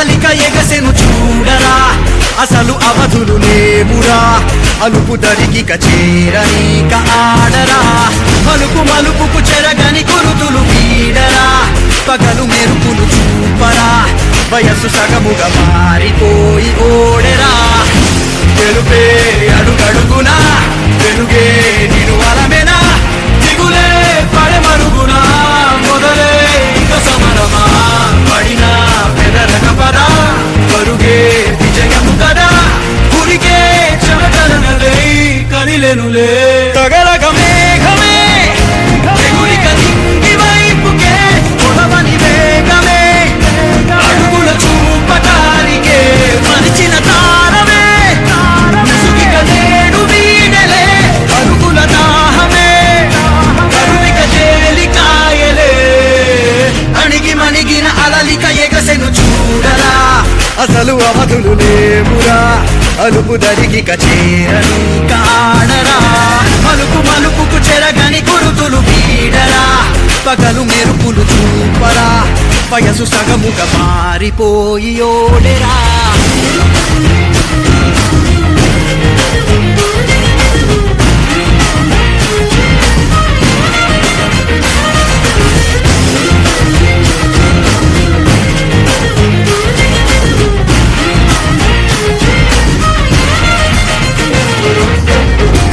అలలిక ఎగసెను చూడరా, అసలు అవధులు లేవురా. అలుపు దరిగిక చేరనీక ఆడరా, మలుపు మలుపుకు చెరగని కురుతులు వీడరా. పగలు మెరుపులు చూపరా, వయస్సు సగముగా మారిపోయి ఓడెరా. తెలుపే అడుగడుగునా, వెలుగే నిను అలమెనా. దిగులే పడమరుగునా, మొదలే ఇక సమరమా. పడినా పెదరక పదా, పరుగే విజయము కదా. గురికే చెమటలనలే కదిలెనులే. తగలగ మేఘమే ఎగురిక నింగి వైపుకే, కొలవని వేగమే అడుగుల చూపటానికే. మరిచిన తారమే ముసుగిక నేడు వీడలే, అరుగుల దాహమే కరువిక తేలికాయలే. అణిగి మణిగిన అలలిక ఎగసెను చూడరా, అసలు అవధులు లేవురా. అలుపు దరిగిక చేరనీక ఆడరా, మలుపు మలుపుకు చెరగని గురుతులు వీడరా. పగలు మెరుపులు చూపరా, వయసు సగముగా మారిపోయి ఓడెరా.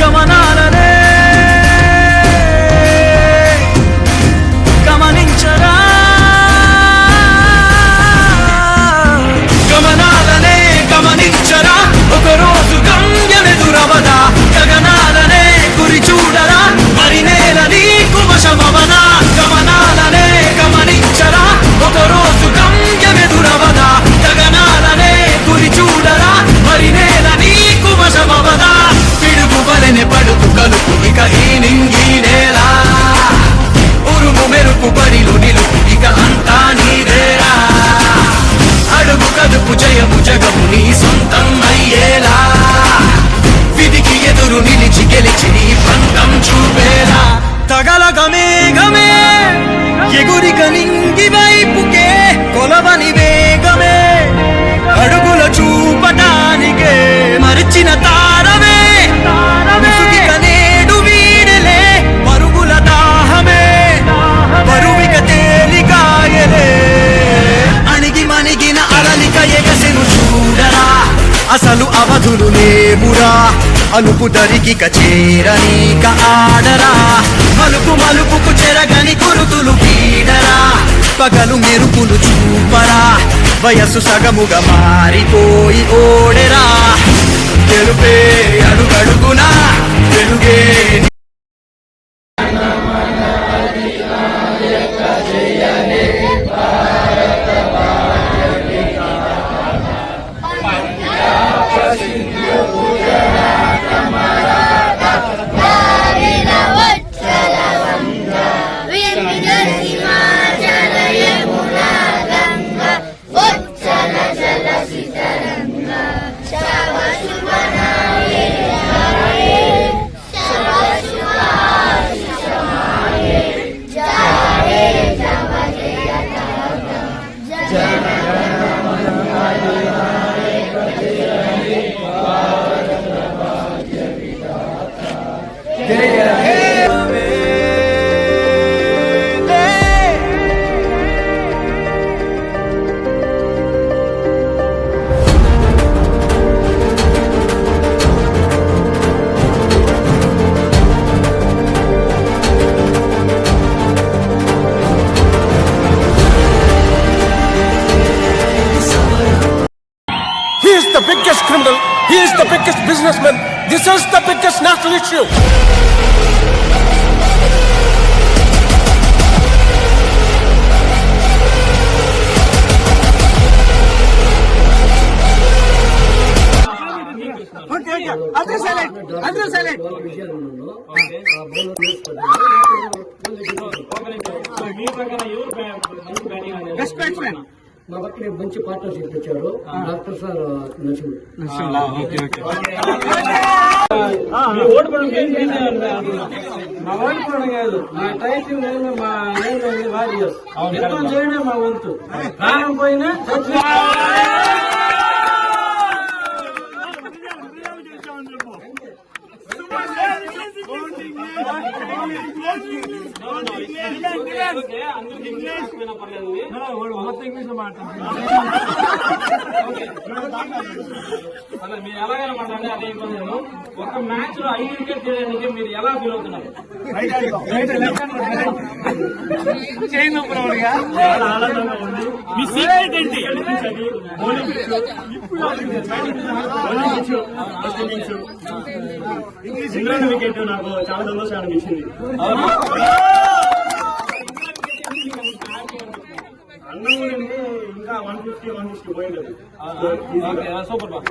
గమనాలనే గమనించరా, గమనాలనే గమనించరా. ఒకరోజు గమ్యమెదురవదా, గగనాలనే గురి చూడరా. మరి నేల నీకు వశమవనా. గమనాలనే గమనించరా, ఒకరోజు గమ్యమెదురవదా. గగనాలనే గురి చూడరా, మరి నేల నీకు వశమవదా. పిడుగువలెనే పడుతు కలుపు ఇక ఈ నింగి నేల. ఉరుము మెరుపు బరిలో నిలుపు ఇక అంతా నీదేరా. అడుగు కదుపు జయము జగము నీ సొంతం అయ్యేలా. విధికి ఎదురు నిలిచి గెలిచి నీ పంతం చూపేలా. తగలగ మేఘమే ఎగురిక నింగి వైపుకే, కొలవని వేగమే అడుగుల చూపటానికే. మరిచిన తారమే ముసుగిక నేడు వీడలే, పరుగుల దాహమే బరువిక తేలికాయలే. అణిగి మణిగిన అలలిక ఎగసెను చూడరా, అసలు అవధులు లేవురా. అలుపు దరిగిక చేరనీక ఆడరా, మలుపు మలుపుకు చెరగని గురుతులు వీడరా. పగలు మెరుపులు చూపరా, వయస్సు సగముగా మారిపోయి ఓడెరా. తెలుపే అడుగడుగునా, వెలుగే the biggest criminal. He is the biggest businessman. This is the biggest national issue. Best batsman. మా పక్కనే మంచి పార్ట్నర్షిప్ ఇచ్చారు డాక్టర్ సార్ నరసింహ. ఓడిపోవడం కాదు, మా టైటిల్ మా వారియర్స్ యుద్ధం చేయడమే మా వంతు. ప్రాణం పోయినా మొత్తం ఇంగ్లీష్ లో మాట్లాడుతున్నారు. మీరు ఎలాగైనా మాట్లాడండి, అదే ఇబ్బంది లేదు. ఒక మ్యాచ్ లో 5 వికెట్ చేయడానికి మీరు ఎలా ఫీల్ అవుతున్నారు? చాలా ఆనందంగా ఉంది. మీ సీక్రెట్ ఏంటి? ఇంగ్లాండ్ వికెట్ నాకు చాలా సంతోషాన్ని అనిపించింది. అన్నం ఇంకా 150 పోయింది. సూపర్ బాగా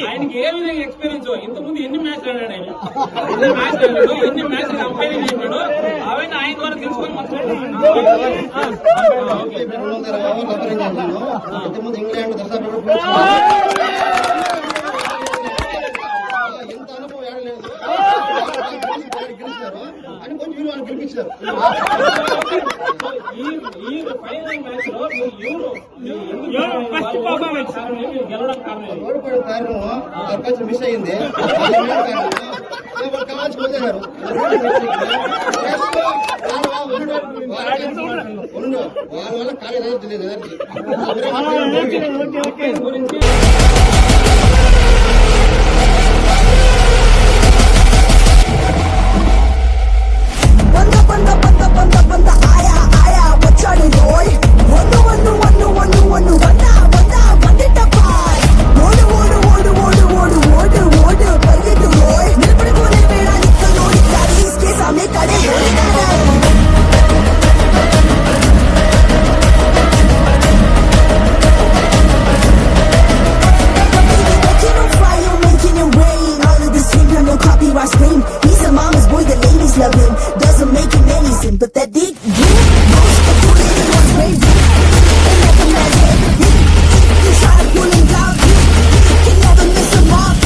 ఆయనకి ఏ విధంగా ఎక్స్పీరియన్స్? ఇంతకుముందు ఎన్ని మ్యాచ్లు ఆడాడు ఆయన? ఎన్ని మ్యాచ్లు కంపైరింగ్ చేశాడు? అవన్నీ ఆయన ద్వారా తెలుసుకొని ఇంగ్లాండ్ అని కొంచెం విలువను గెలిపించారు. ఈ ఫైనల్ మ్యాచ్ లో ఓడిపోయిన కారణం అవకాశం మిస్ అయింది. కావాల్సి వదిలేశారు. వాళ్ళ వల్ల కాలేదు తెలియదు. But that did you try to pull him down, you can never miss him off.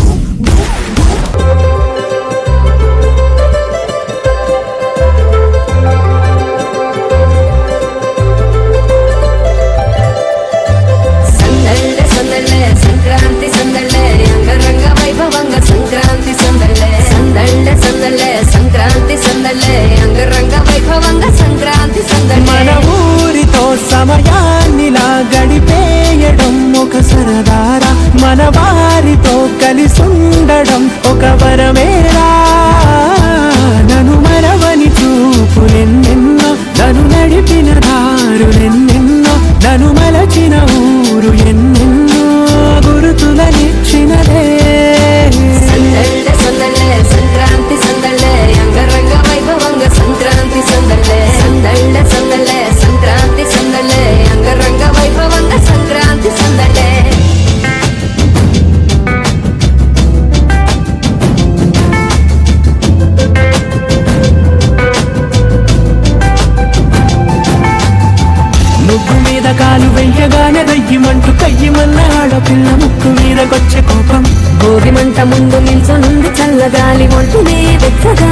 సందళ్ళే సందళ్ళే Sankranti సందళ్ళే అంగరంగ వైభవంగా సంక్రాంతి సందళ్ళే సందళ్ళే సందళ్ళే సంక్రాంతి సందళ్ళే అంగరంగ వైభవంగా సంక్రాంతి సందళ్ళే. మన ఊరితో సమయాన్నిలా గడిపేయడం ఒక సరదారా, మన వారితో కలిసుండడం ఒక వరమేరా. నన్ను మరవని చూపులెన్నెన్నో, నన్ను నడిపిన దారులెన్నెన్నో, నన్ను మలచిన ఊరు ఎన్నెన్నో గురుతులనిచ్చినదే. సందళ్ళే సందళ్ళే సంక్రాంతి సందళ్ళే అంగరంగ వైభవంగా సంక్రాంతి సందళ్ళే సందళ్ళే సందళ్ళే సంక్రాంతి సందళ్ళే అంగరంగ వైభవంగా సంక్రాంతి సందళ్ళే. నువ్వు మీద కాలు వెయ్యగానే దయ్యమంటూ కయ్యమన్న ఆడపిల్ల ముక్కు మీదకొచ్చే కోపం. భోగి మంట ముందు నిల్చొనుంది చల్లగాలి ఒంటినే వెచ్చగా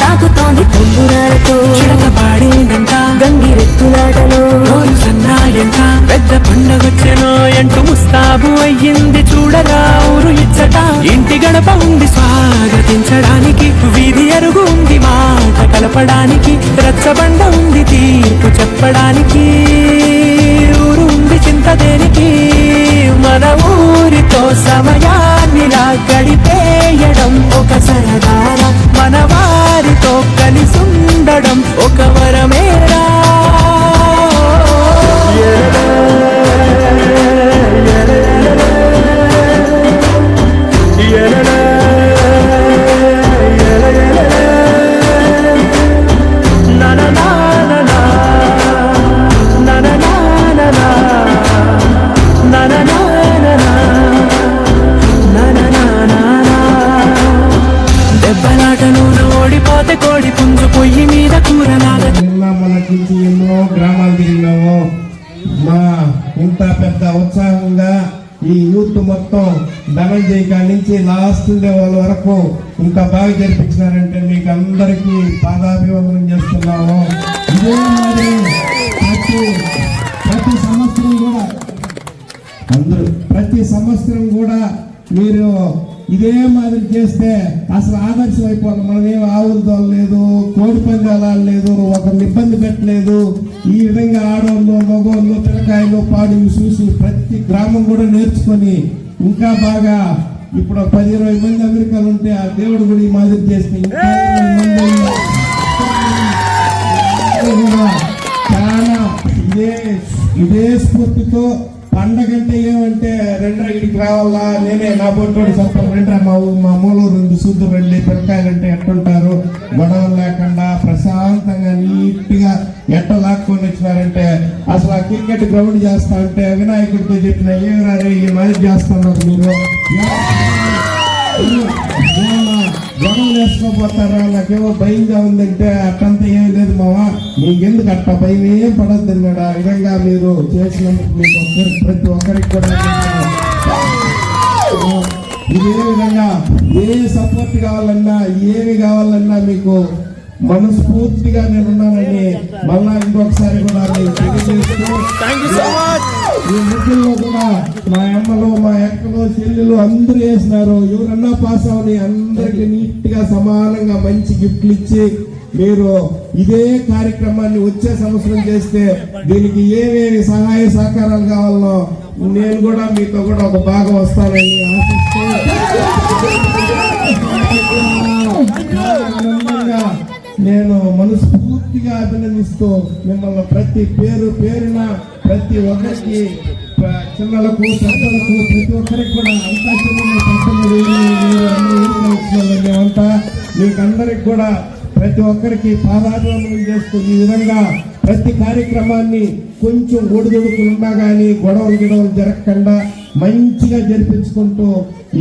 తాకుతోంది తుంగురాలతో చిడక పాడిందంట గంగిరెత్తులాటలో రోజు సన్నాయంట. పెద్ద పండగొచ్చెనో ఎంటూ ముస్తాబు అయ్యింది చూడరా ఊరు ఇచ్చట. ఇంటి గడప ఉంది స్వాగతించడానికి, వీధి అరుగు ఉంది మాట కలపడానికి, రచ్చబండ ఉంది తీర్పు చెప్పడానికి, ఊరు ఉంది చింత దేనికి. మన ఊరితో సమయాన్నిలా గడిపేయడం ఒక సరదారా, మన వారితో కలిసుండడం ఒక వరమేరా. na na na na na చేస్తున్నాము. మా ఇంత పెద్ద ఉత్సాహంగా ఈ యూత్ మొత్తం ధనంజయ్ కాడి నుంచి లాస్ట్ ఉండే వాళ్ళ వరకు ఇంత బాగా జరిపించినారంటే మీకు అందరికీ పాదాభివందనం చేస్తున్నాము. ఇదే మరి ప్రతి సంవత్సరం కూడా మీరు ఇదే మాదిరి చేస్తే అసలు ఆదర్శం అయిపోవాలి. మనం ఏం ఆవులు తోలలేదు, కోడి పందాలు ఆడలేదు, ఒకరిని ఇబ్బంది పెట్టలేదు. ఈ విధంగా ఆడవాళ్ళు, మగవాళ్ళు, పిల్లకాయలు, పాడు చూసి ప్రతి గ్రామం కూడా నేర్చుకొని ఇంకా బాగా ఇప్పుడు 10-20 మంది అమెరికాలు ఉంటే ఆ దేవుడు కూడా ఈ మాదిరి చేస్తే ఇంకా 20 మంది చాలా ఇదే స్ఫూర్తితో పండగంటే ఏమంటే రెండ్రా ఇడికి రావాలా, నేనే నా బొట్టోడు చెప్పాలి, రెండ్రా మా మూలూరు ఉంది సూద్దు రండి, పిల్లకాయలంటే ఎట్టుంటారు, గొడవలు లేకుండా ప్రశాంతంగా నీట్గా ఎట్ట లాక్కొని వచ్చినారంటే అసలు ఆ క్రికెట్ గ్రౌండ్ చేస్తా ఉంటే వినాయకుడితో చెప్పిన ఏమరారే ఈ మాది చేస్తున్నారు మీరు గొడవలు వేసుకోపోతారా, నాకేమో భయంగా ఉందంటే అట్టంతా ఏం లేదు మావా, మీకెందుకు అట్ట భయం ఏం పడద్దు కూడా ఆ విధంగా మీరు చేసినందుకు మీకు ప్రతి ఒక్కరికి కూడా ఇదే విధంగా ఏ సపోర్ట్ కావాలన్నా ఏమి కావాలన్నా మీకు మనస్ఫూర్తిగా నేనున్నానని మళ్ళా ఇంకొకసారి కూడా నేను తెలియజేస్తూ ఈ ముగ్గుల్లో కూడా మా అమ్మలు, మా ఎక్కలు, చెల్లెలు అందరూ వేసినారు. ఎవరన్నా పాస్ అవని అందరికి నీట్ గా సమానంగా మంచి గిఫ్ట్లు ఇచ్చి మీరు ఇదే కార్యక్రమాన్ని వచ్చే సంవత్సరం చేస్తే దీనికి ఏమేమి సహాయ సహకారాలు కావాలనో నేను కూడా మీతో కూడా ఒక భాగం వస్తానని ఆశిస్తూ నేను మనస్ఫూర్తిగా అభినందిస్తూ మిమ్మల్ని ప్రతి పేరున ప్రతి ఒక్కరికి, చిన్నలకు పెద్దలకు, ప్రతి ఒక్కరికి కూడా అంతా మేమంతా మీకందరికి కూడా ప్రతి ఒక్కరికి పాదాభివందనం చేస్తూ ఈ విధంగా ప్రతి కార్యక్రమాన్ని కొంచెం ఒడిదుడుకులు ఉన్నా కానీ గొడవలు జరగకుండా మంచిగా జరిపించుకుంటూ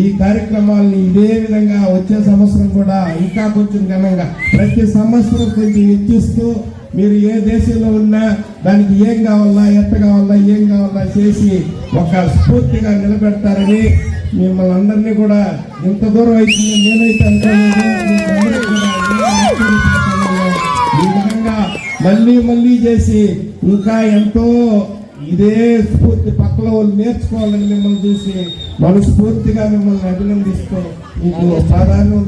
ఈ కార్యక్రమాలని ఇదే విధంగా వచ్చే సంవత్సరం కూడా ఇంకా కొంచెం ఘనంగా ప్రతి సంవత్సరం కొంచెం హెచ్చిస్తూ మీరు ఏ దేశంలో ఉన్నా దానికి ఏం కావాలా, ఎట్ట కావాలా, ఏం కావాలా చేసి ఒక స్ఫూర్తిగా నిలబెడతారని మిమ్మల్ని అందరినీ కూడా ఇంత దూరం అయితే నేనైతే అనుకోలేదు. ఈ విధంగా మళ్ళీ చేసి ఇంకా ఎంతో ఇదే స్ఫూర్తి పక్కల వాళ్ళు నేర్చుకోవాలని మిమ్మల్ని చూసి మనస్ఫూర్తిగా మిమ్మల్ని అభినందిస్తూ మీకు ప్రాధాన్యం.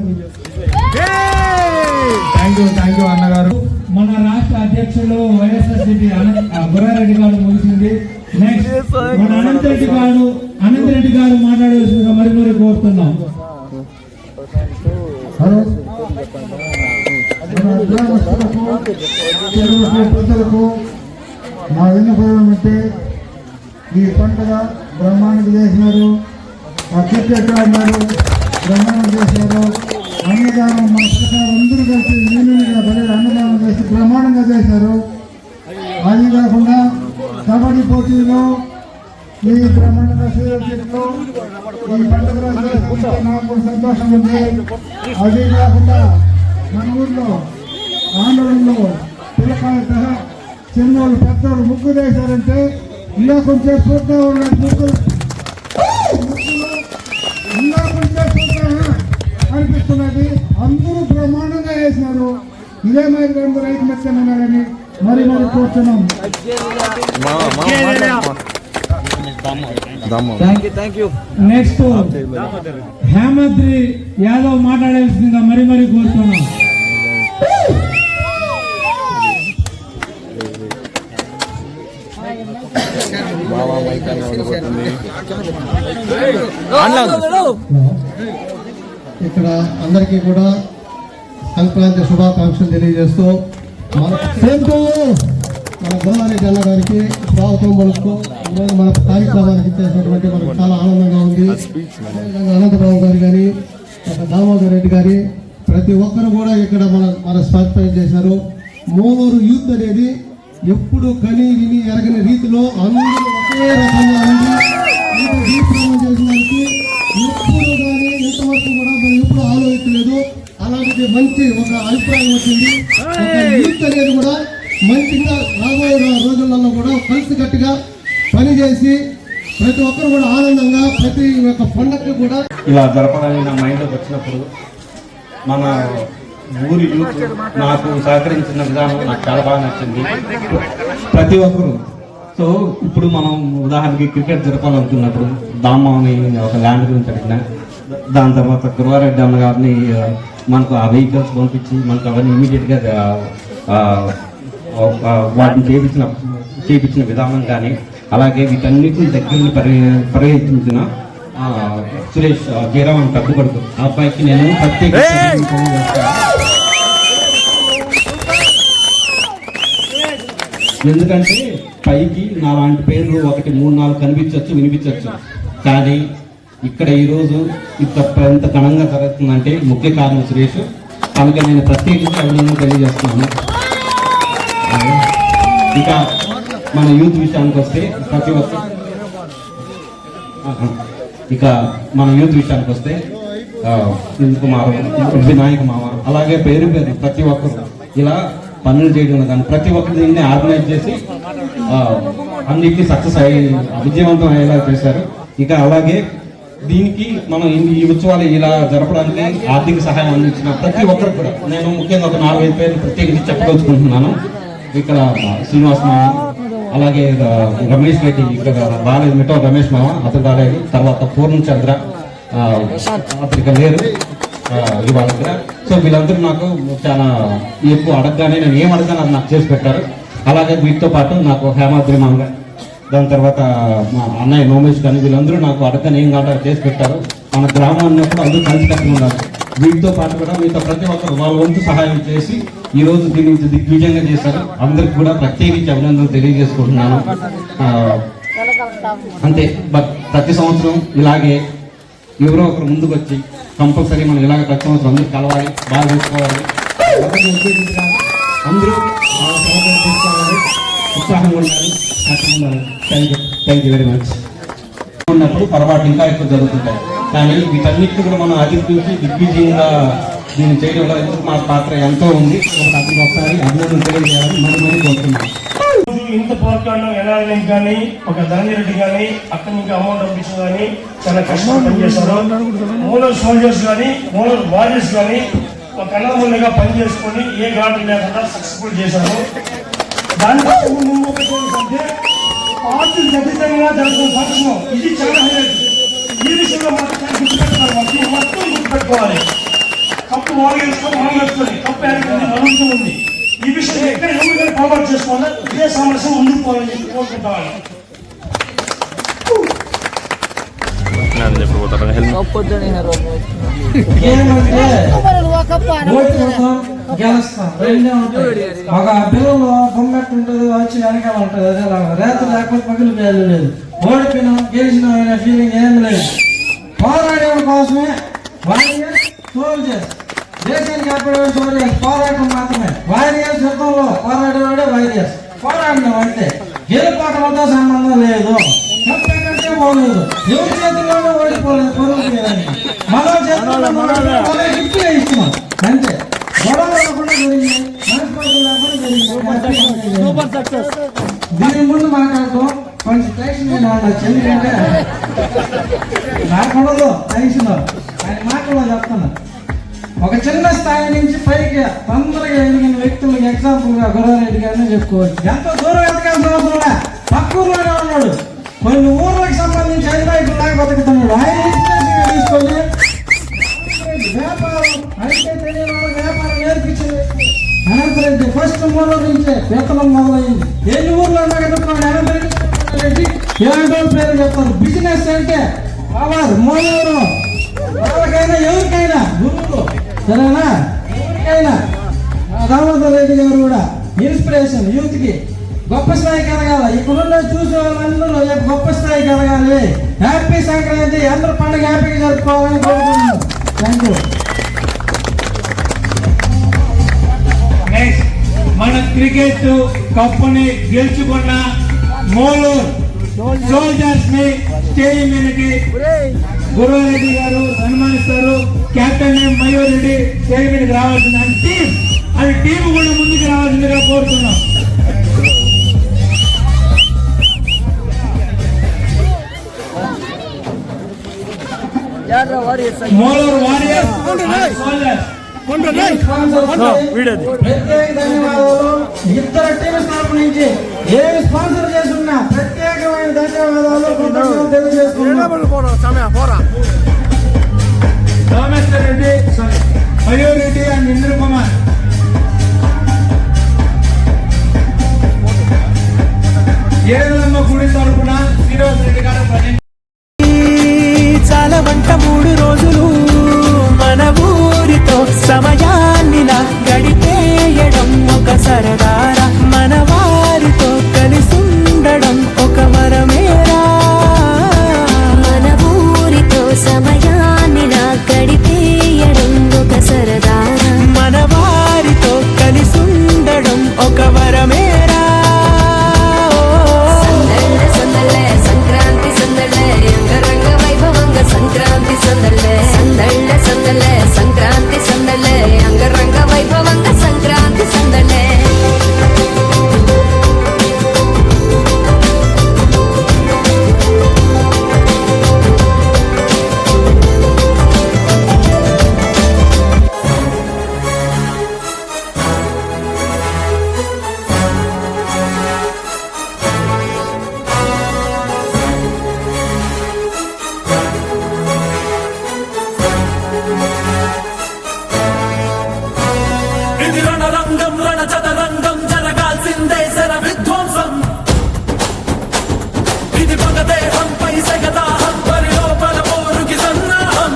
థ్యాంక్ యూ అన్నగారు. మన రాష్ట్ర అధ్యక్షులు వైఎస్ఆర్సీపీ గురారెడ్డి గారు ముగిసింది. నెక్స్ట్ మన అనంతరెడ్డి గారు మాట్లాడవలసిందిగా మరి కోరుతున్నాం. పెద్దలకు మా విన్నపం అంటే ఈ పండుగ బ్రహ్మాండంగా చేసినారు. ఆ క్రికెట్ ఆడినారు, బ్రహ్మాండం చేసినారు. అన్నదానం మన ప్రకారం అందరూ కలిసి యూనియన్గా బలి అన్నదానం చేసి బ్రహ్మాండంగా చేశారు. అది కాకుండా కబడ్డీ పోటీలో ఈ బ్రహ్మాండంగా చేయడంలో ఈ పండుగ నాకు సంతోషం ఉంది. అది కాకుండా మన ఊర్లో ఆందోళనలో పిల్లకాయలు చిన్నోళ్ళు పెద్దోళ్ళు ముగ్గురు వేశారంటే ఇలా కొంచెం చూద్దాం ముగ్గులు ఇలా కొంచెం చూద్దామా అనిపిస్తున్నది. అందరూ బ్రహ్మాండంగా వేసినారు. ఇదే మరి అందరూ రైతు మెచ్చనని మరి కూర్చున్నాం. నెక్స్ట్ హేమద్రి యాదవ్ మాట్లాడాల్సిందిగా మరి కోరుతున్నాం. ఇక్కడ అందరికీ కూడా సంక్రాంతి శుభాకాంక్షలు తెలియజేస్తూ మన గురారెడ్డి అన్న గారికి స్వాగతం పలుస్తూ ఈరోజు మన కార్యక్రమానికి చేసినటువంటి మనకు చాలా ఆనందంగా ఉంది. అనంతబాబు గారు కానీ దామోదర్ రెడ్డి గారి ప్రతి ఒక్కరు కూడా ఇక్కడ మన స్పాన్సర్ చేశారు. మూలూరు యూత్ అనేది ఎప్పుడు కని విని ఎరగని రీతిలో అందరూ ఒకే రకంగా చేసినందుకు ఎప్పుడు కానీ ఇంతవరకు కూడా మనం ఎప్పుడు ఆలోచించలేదు. అలాంటి మంచి ఒక అభిప్రాయం వచ్చింది. యూత్ అనేది కూడా మంచిగా రాబోయే రోజులలో కూడా కలిసికట్టుగా పనిచేసి ప్రతి ఒక్కరు కూడా ఆనందంగా ప్రతి ఒక్క పండగకి కూడా ఇలా జరపడానికి నా మైండ్లోకి వచ్చినప్పుడు మన ఊరి యూత్ నాకు సహకరించిన విధానం నాకు చాలా బాగా నచ్చింది. ప్రతి ఒక్కరు సో ఇప్పుడు మనం ఉదాహరణకి క్రికెట్ జరపాలనుకున్నప్పుడు దామ్మని ఒక ల్యాండ్ గురించి అడిగిన, దాని తర్వాత గురువారెడ్డి అన్న గారిని మనకు ఆ వెహికల్స్ పంపించి మనకు అవన్నీ ఇమీడియట్గా వాటిని చేయించిన విధానం కానీ, అలాగే వీటన్నిటిని దగ్గరని పర్యవేక్షించిన సురేష్ జీరావన్ పెద్ద కొడుకు ఆ అబ్బాయికి నేను ప్రత్యేక ఎందుకంటే పైకి నా లాంటి పేర్లు 1, 3, 4 కనిపించవచ్చు, వినిపించవచ్చు, కానీ ఇక్కడ ఈరోజు ఇంత ఘనంగా జరుగుతుందంటే ముఖ్య కారణం సురేష్. కనుక నేను ప్రత్యేకించి అభినందనలు తెలియజేస్తున్నాను. ఇక మన యూత్ విషయానికి వస్తే వినాయక మామ అలాగే పేరు ప్రతి ఒక్కరు ఇలా పనులు చేయడం కానీ ప్రతి ఒక్కరు దీన్ని ఆర్గనైజ్ చేసి అన్నిటికీ సక్సెస్ విజయవంతం అయ్యేలా చేశారు. ఇక అలాగే దీనికి మనం ఈ ఉత్సవాలు ఇలా జరపడానికి ఆర్థిక సహాయం అందించిన ప్రతి ఒక్కరు కూడా నేను ముఖ్యంగా ఒక 4-5 పేర్లు ప్రత్యేకించి చెప్పదలుచుకుంటున్నాను. ఇక్కడ శ్రీనివాస్ మామ, అలాగే రమేష్ రెడ్డి ఇక్కడ రాలేదు, మిఠో రమేష్ మామ అతను రాలేదు, తర్వాత పూర్ణచంద్ర అతనికి లేరు ఇవాళ దగ్గర. సో వీళ్ళందరూ నాకు చాలా ఎక్కువ అడగగానే నేను ఏం అడగాను అది నాకు చేసి పెట్టారు. అలాగే వీటితో పాటు నాకు హేమాద్రి మామ, దాని తర్వాత మా అన్నయ్య నోమేష్ కానీ వీళ్ళందరూ నాకు అడగని ఏం కావాలో చేసి పెట్టారు. మన గ్రామం అన్నప్పుడు అందరూ కలిసి కట్టుకుని ఉన్నారు. వీటితో పాటు కూడా మీతో ప్రతి ఒక్కరు వాళ్ళ వంతు సహాయం చేసి ఈరోజు దీన్ని దిగ్విజయంగా చేశారు. అందరికి కూడా ప్రత్యేకించి అభినందనలు తెలియజేసుకుంటున్నాను. అంతే. బట్ ప్రతి సంవత్సరం ఇలాగే ఎవరో ఒకరు ముందుకు వచ్చి కంపల్సరీ మనం ఇలాగే ప్రతి సంవత్సరం అందరూ కలవాలి, బాగా చూసుకోవాలి, అందరూ తీసుకోవాలి, ఉత్సాహంగా ఉండాలి, ఉండాలి. Thank you very much. ఉన్నప్పుడు పొరపాటు ఇంకా ఎక్కువ జరుగుతుంటాయి, కానీ వీటన్నిటిని కూడా మనం అధిగమించి దిగ్విజయంగా దీన్ని చేయడంలో మా పాత్ర ఎంతో ఉంది. ఒకసారి అభినందన తెలియజేయాలని మనం కోరుతున్నాం. ఇంత పోరాటం ఎన్ఆర్ఎల్ కానీ ఒక ధనంజయ రెడ్డి కానీ అక్కడి నుంచి అమౌంట్ పంపించడం కానీ చాలా కష్టంగా పనిచేశారు. మూలర్ సోల్జర్స్ కానీ మూలర్ వారియర్స్ కానీ ఒక అన్నదమ్ములుగా పనిచేసుకొని ఏ ఘాటు లేకుండా సక్సెస్ఫుల్ చేశారు. దానికోసం ముందు అంటే పార్టీలు ఖచ్చితంగా జరుగుతున్న ఫంక్షన్ ఇది చాలా హైలైట్. ఈ విషయంలో మాత్రం గుర్తుపెట్టుకోవాలి, మొత్తం గుర్తుపెట్టుకోవాలి. కప్పు వారియర్స్కొని మనం వేసుకొని కప్పు ఏర్పడింది మనంతో ఉంది. ఈ విషయం ఎక్కడ ఎవరికైనా ఫార్వర్డ్ చేసుకోవాలి, ఇదే సమస్య ముందుకు పోవాలని చెప్పి కోరుకుంటాను. ఒక పిల్లలు బొమ్మెట్టు ఉంటుంది, వచ్చి వెనకాల ఉంటుంది, అదే రేత లేకపోతే పగిలి పేరు లేదు. ఓడిపోయినా గెలిచిన ఫీలింగ్ ఏం లేదు. పోరాడే కోసమే వారియర్స్ సోల్జర్స్, దేశానికి ఏర్పడే సోల్జర్స్, పోరాటం మాత్రమే. వారియర్స్ యుద్ధంలో పోరాడేవాడే వారియర్స్, పోరాడినాం అంటే గెలుపాటలతో సంబంధం లేదు. కంటే పోలేదు, ఎవరి చేతుల్లోనే ఓడిపోలేదు, పొరుగు లేదని మన చేతుల్లో గిఫ్ట్గా ఇస్తున్నాం అంతే. గొడవ లేకుండా జరిగింది, మనస్పర్ధ లేకుండా జరిగింది. దీని ముందు మాట్లాడుతాం కొంచెం టెన్షన్ ఉండొచ్చు, ఎందుకంటే నాకు ఉండదు టెన్షన్. ఆయన మాటల్లో చెప్తున్నా, ఒక చిన్న స్థాయి నుంచి పైకి తొందరగా ఎదిగిన వ్యక్తులకు ఎగ్జాంపుల్గా గురవారెడ్డి గారిని చెప్పుకోవచ్చు. ఎంతో దూరం ఎదగాల్సిన అవసరంలే, పక్క ఊర్లోనే ఉన్నాడు. కొన్ని ఊర్లకు సంబంధించి అధినాయకులు లాగా బతుకుతున్నాడు. ఆయన ఇన్స్పిరేషన్గా తీసుకొని వ్యాపారం అయితే తెలియని వాళ్ళకి వ్యాపారం నేర్పించింది అనంతరెడ్డి. ఫస్ట్ మూడు నుంచే వేతనం మొదలైంది. ఎన్ని ఊర్లో ఉన్నాడు అనంతరెడ్డి, ఇలాంటి పేరు చెప్తారు. బిజినెస్ అంటే పవర్ మూలూరు, వాళ్ళకైనా ఎవరికైనా గురువులు, సరేనా, ఎవరికైనా. దామోదర్ రెడ్డి గారు కూడా ఇన్స్పిరేషన్ యూత్ కి. గొప్ప స్థాయికి ఎదగాలి, ఇప్పుడున్న చూసే వాళ్ళందరూ గొప్ప స్థాయికి ఎదగాలి. హ్యాపీ సంక్రాంతి, అందరూ పండుగ హ్యాపీగా జరుపుకోవాలని కోరుకుంటున్నాను. Thank you. మన క్రికెట్ కప్పుని గెలుచుకున్న మూలూరు సోల్జర్స్ ని స్టేజ్ మీదకి గురువారెడ్డి గారు సన్మానిస్తారు. కెప్టెన్ మయూర్ రెడ్డి స్టేజ్ మీదకి రావాల్సింది. అండ్ టీం, అది టీం కూడా ముందుకు రావాల్సిందిగా కోరుతున్నాం. మోలూరు వారియర్స్ అండ్ సోల్జర్స్ ప్రత్యేక ధన్యవాదాలు. ఇతర టీమ్స్ తరపు నుంచి ఏమి స్పాన్సర్ చేస్తున్నా ప్రత్యేకమైన ధన్యవాదాలు కృతజ్ఞతలు తెలియజేస్తున్నాం. సోమేశ్వర్ రెడ్డి, మయూర్ రెడ్డి అండ్ ఇంద్ర కుమార్. ఏడులమ్మ గుడి తరపున శ్రీనివాస్ రెడ్డి గారు చాలా వంట 3 రోజులు మన ఊరితో సమయాన్నిలా గడిపేయడం ఒక సరదారా, మన వారితో కలిసుండడం ఒక వరమేరా. మన ఊరితో సమయాన్నిలా గడిపేయడం ఒక సరదారా, మన వారితో కలిసుండడం ఒక వరమేరా. సందళ్ళే సంక్రాంతి సందళ్ళే అంగరంగ వైభవంగ సంక్రాంతి సందళ్ళే సంక్రాంతి సందళ్ళే అంగరంగ వైభవంగ సంక్రాంతి సందళ్ళే. ఇది రణరంగం రణ చదరంగం జరగాల్సిందే శర విధ్వంసం. ఇది పగదేహంపై సగదాహం పరిలోపల పోరుకి సన్నాహం.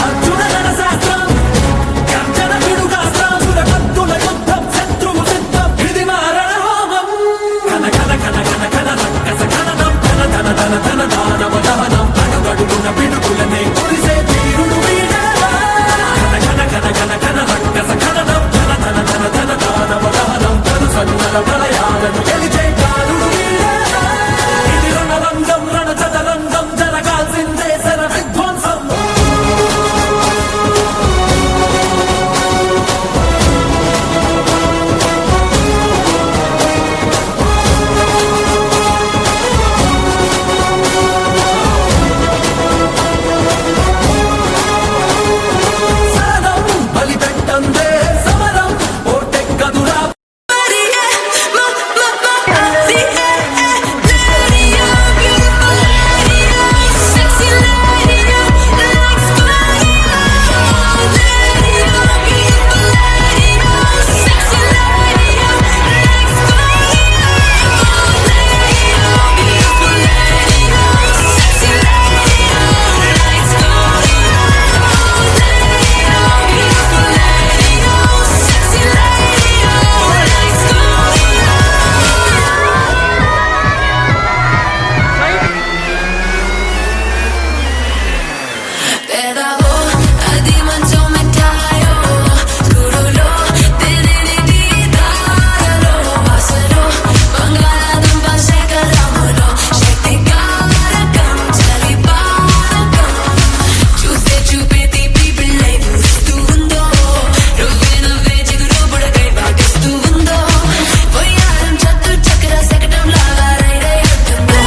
అర్జున రణశాస్త్రం గర్జన పిడుగాస్త్రం సురకత్తుల యుద్ధం శత్రువు సిద్ధం. ఇది మా రణహోమం. కన కన కన కన కన రక్కస కననం ధన ధన ధన ధన దానవ దహనం. అడుగడుగున పిడుగులనే కురిసే వీరుడు వీడరా. కన కన కన కన కన రక్కస కననం ధన ధన ధన ధన దానవ దహనం. తను సన్నర ప్రళయాలను గెలిచే కారుడు వీడరా. ఇది రణరంగం రణ చదరంగం జరగాల్సిందే శర విధ్వంసం. సరణం బలిపెట్టందే సమరం ఓటెక్కదురా. అది మంచం మెట్టాయో గురులో తిరిగి దారలో వాసలో బంగాళాదుంప శేఖరములో శక్తి కారకం చలి పారకం. చూస్తే చూపే తీపి పిల్లై ఊరిస్తూ ఉందో, రువ్వే నవ్వే చిగురు బుడకై పాటిస్తూ ఉందో. వయ్యారం చత్తు చక్ర శకటం లాగా రై రై అంటుందో.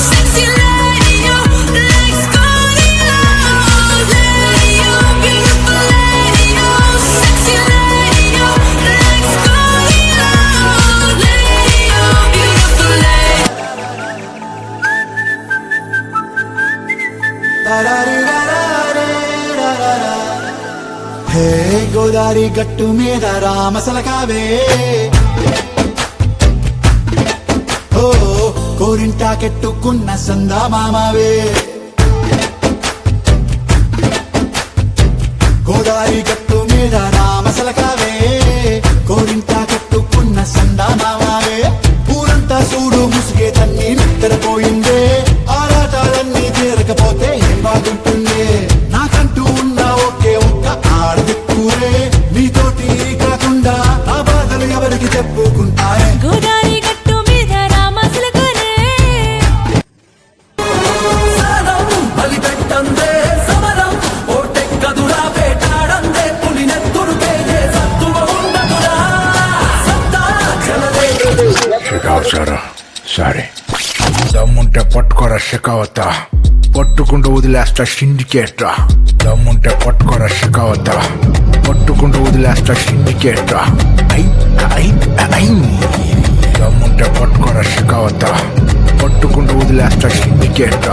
Sexy lady, your legs going out. Lady, you're beautiful lady, oh sexy lady, your legs going out. Lady, you're beautiful lady. హే గోదారి గట్టు మీద రామసలకావే, ఓ కోరింటాకెట్టుకున్న సందా మామావే. గోదారి గట్టు మీద రామసలకావే, కోరింటాకెట్టుకున్న సందా మామావే. ఊరంతా చూడు ముసుగే తన్ని నిద్రపోయిందే. ఆరాటాలన్నీ తీరకపోతే ఏం బాగుంటుందే. నాకంటూ ఉన్న ఒకే ఒక్క ఆడదిక్కురే, నీతోటి కాకుండా నా బాధలు ఎవరికి చెప్పుకుంటారే. గోదారి గట్టు మీద రామసలకరే. సరణం బలిపెట్టందే సమరం ఓటెక్కదురా. వేటాడందే పులినెత్తురుకే సత్తువ ఉండదురా. సత్తా చలదే Check out, Sarah. Sorry. దమ్ముంటే పట్టుకోరా షెకావత పట్టుకుంటూ వదిలేస్తా సిండికేట్ దమ్ముంటే పట్టుకోరా షెకావత పట్టుకుంటూ వదిలేస్తా సిండికేట్ దమ్ముంటే పట్టుకోరా షెకావత పట్టుకుంటూ వదిలేస్తా సిండికేట్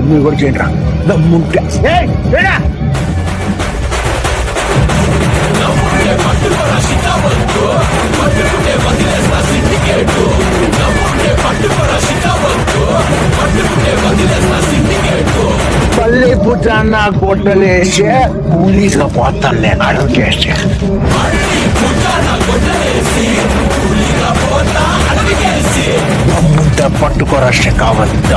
మీరు కూడా చేయండి రా దమ్ముంటే పల్లె పుట్టాన్న కొట్టలేసే కూలీగా పోతాను నేను అడుగుకేస్తే దమ్ముంటే పట్టుకోరా షెకావత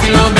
కాశీలో